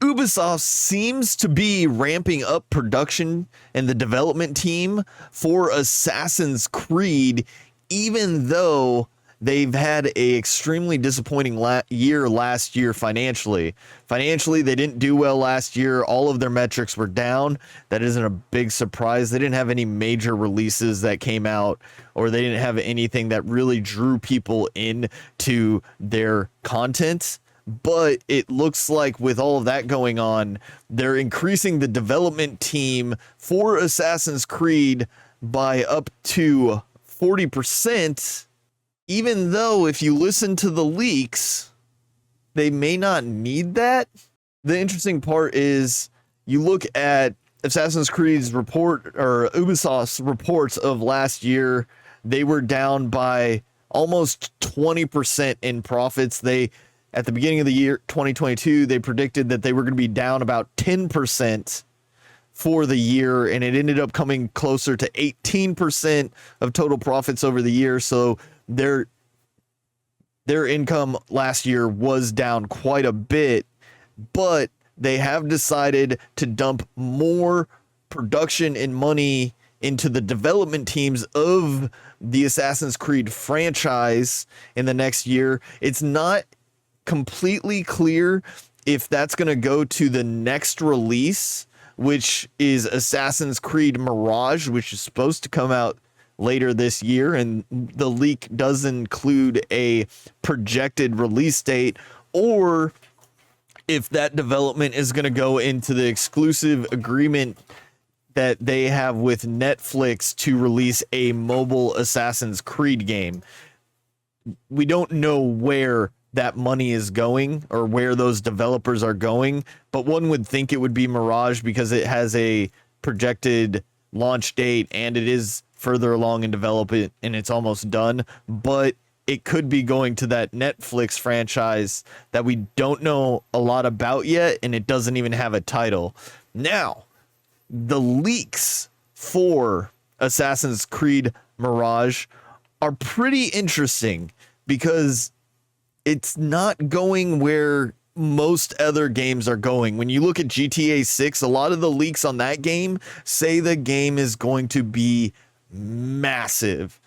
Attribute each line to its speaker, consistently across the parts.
Speaker 1: Ubisoft seems to be ramping up production and the development team for Assassin's Creed, even though they've had a extremely disappointing year last year financially. Financially, they didn't do well last year. All of their metrics were down. That isn't a big surprise. They didn't have any major releases that came out, or they didn't have anything that really drew people into their content. But it looks like with all of that going on, they're increasing the development team for Assassin's Creed by up to 40%, even though if you listen to the leaks, they may not need that. The interesting part is you look at Assassin's Creed's report, or Ubisoft's reports of last year, they were down by almost 20% in profits. At the beginning of the year 2022, they predicted that they were going to be down about 10% for the year, and it ended up coming closer to 18% of total profits over the year. So their income last year was down quite a bit, but they have decided to dump more production and money into the development teams of the Assassin's Creed franchise in the next year. It's not completely clear if that's going to go to the next release, which is Assassin's Creed Mirage, which is supposed to come out later this year, and the leak does include a projected release date, or if that development is going to go into the exclusive agreement that they have with Netflix to release a mobile Assassin's Creed game. We don't know where that money is going or where those developers are going, but one would think it would be Mirage because it has a projected launch date and it is further along in development and it's almost done, but it could be going to that Netflix franchise that we don't know a lot about yet, and it doesn't even have a title. Now, the leaks for Assassin's Creed Mirage are pretty interesting because it's not going where most other games are going. When you look at GTA 6, a lot of the leaks on that game say the game is going to be massive.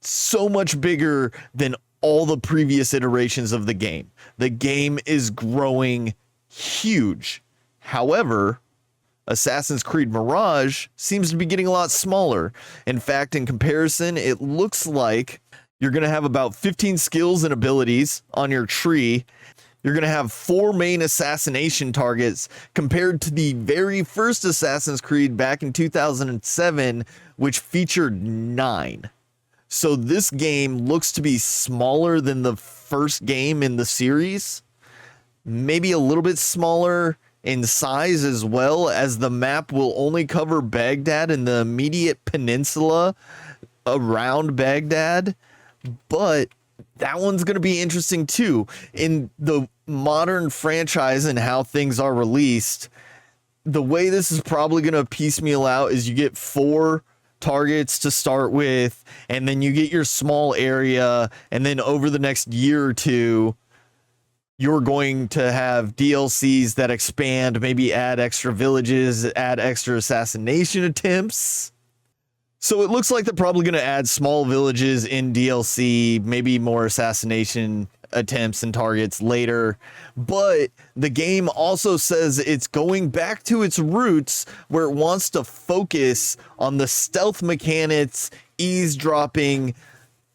Speaker 1: So much bigger than all the previous iterations of the game. The game is growing huge. However, Assassin's Creed Mirage seems to be getting a lot smaller. In fact, in comparison, it looks like you're going to have about 15 skills and abilities on your tree. You're going to have 4 main assassination targets compared to the very first Assassin's Creed back in 2007, which featured 9. So this game looks to be smaller than the first game in the series, maybe a little bit smaller in size as well, as the map will only cover Baghdad and the immediate peninsula around Baghdad. But that one's going to be interesting too. In the modern franchise and how things are released, the way this is probably going to piecemeal out is you get 4 targets to start with, and then you get your small area, and then over the next year or two, you're going to have DLCs that expand, maybe add extra villages, add extra assassination attempts. So it looks like they're probably going to add small villages in DLC, maybe more assassination attempts and targets later. But the game also says it's going back to its roots, where it wants to focus on the stealth mechanics, eavesdropping,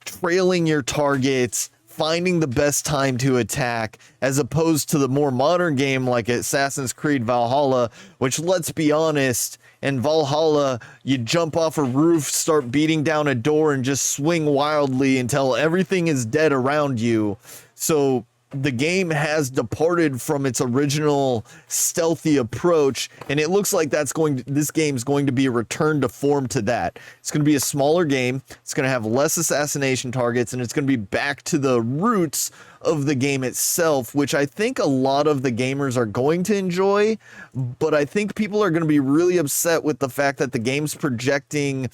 Speaker 1: trailing your targets, finding the best time to attack, as opposed to the more modern game like Assassin's Creed Valhalla, which, let's be honest, in Valhalla, you jump off a roof, start beating down a door, and just swing wildly until everything is dead around you. So the game has departed from its original stealthy approach, and it looks like this game's going to be a return to form to that. It's going to be a smaller game, it's going to have less assassination targets, and it's going to be back to the roots of the game itself, which I think a lot of the gamers are going to enjoy, but I think people are going to be really upset with the fact that the game's projecting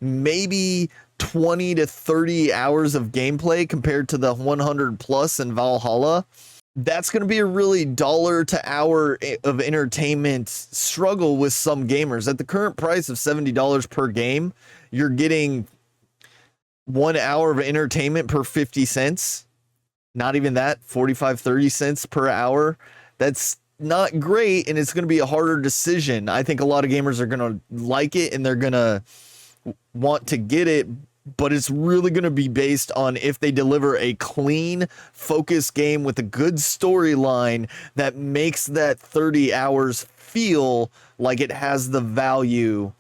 Speaker 1: maybe 20 to 30 hours of gameplay compared to the 100 plus in Valhalla. that's going to be a really dollar to hour of entertainment struggle with some gamers. At the current price of $70 per game, you're getting 1 hour of entertainment per 50 cents. Not even that, 45, 30 cents per hour. That's not great, and it's going to be a harder decision. I think a lot of gamers are going to like it and they're going to want to get it, but it's really going to be based on if they deliver a clean, focused game with a good storyline that makes that 30 hours feel like it has the value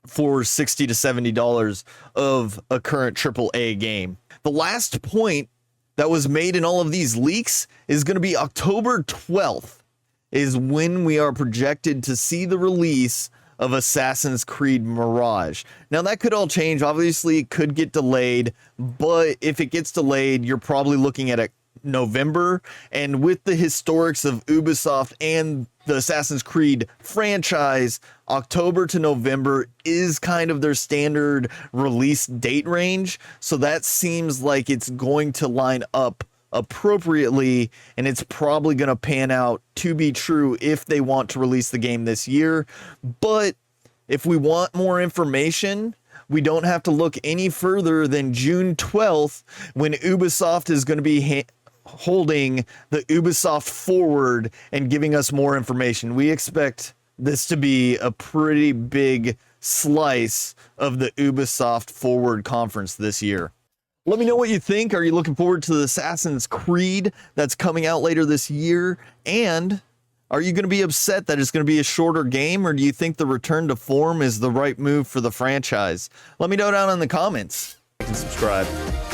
Speaker 1: for $60 to $70 of a current AAA game. The last point that was made in all of these leaks is going to be October 12th is when we are projected to see the release of Assassin's Creed Mirage. Now that could all change. Obviously it could get delayed, but if it gets delayed, you're probably looking at a November, and with the historics of Ubisoft and the Assassin's Creed franchise, October to November is kind of their standard release date range. So that seems like it's going to line up appropriately, and it's probably going to pan out to be true if they want to release the game this year. But if we want more information, we don't have to look any further than June 12th when Ubisoft is going to be holding the Ubisoft Forward and giving us more information. We expect this to be a pretty big slice of the Ubisoft Forward conference this year. Let me know what you think. Are you looking forward to the Assassin's Creed that's coming out later this year? And are you going to be upset that it's going to be a shorter game, or do you think the return to form is the right move for the franchise? Let me know down in the comments. Like and subscribe.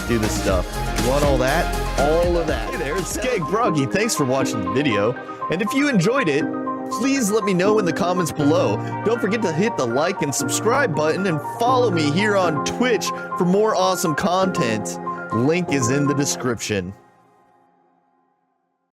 Speaker 1: Do this stuff. You want all that? All of that. Hey there, it's Skeg Broggy. Thanks for watching the video. And if you enjoyed it, please let me know in the comments below. Don't forget to hit the like and subscribe button and follow me here on Twitch for more awesome content. Link is in the description.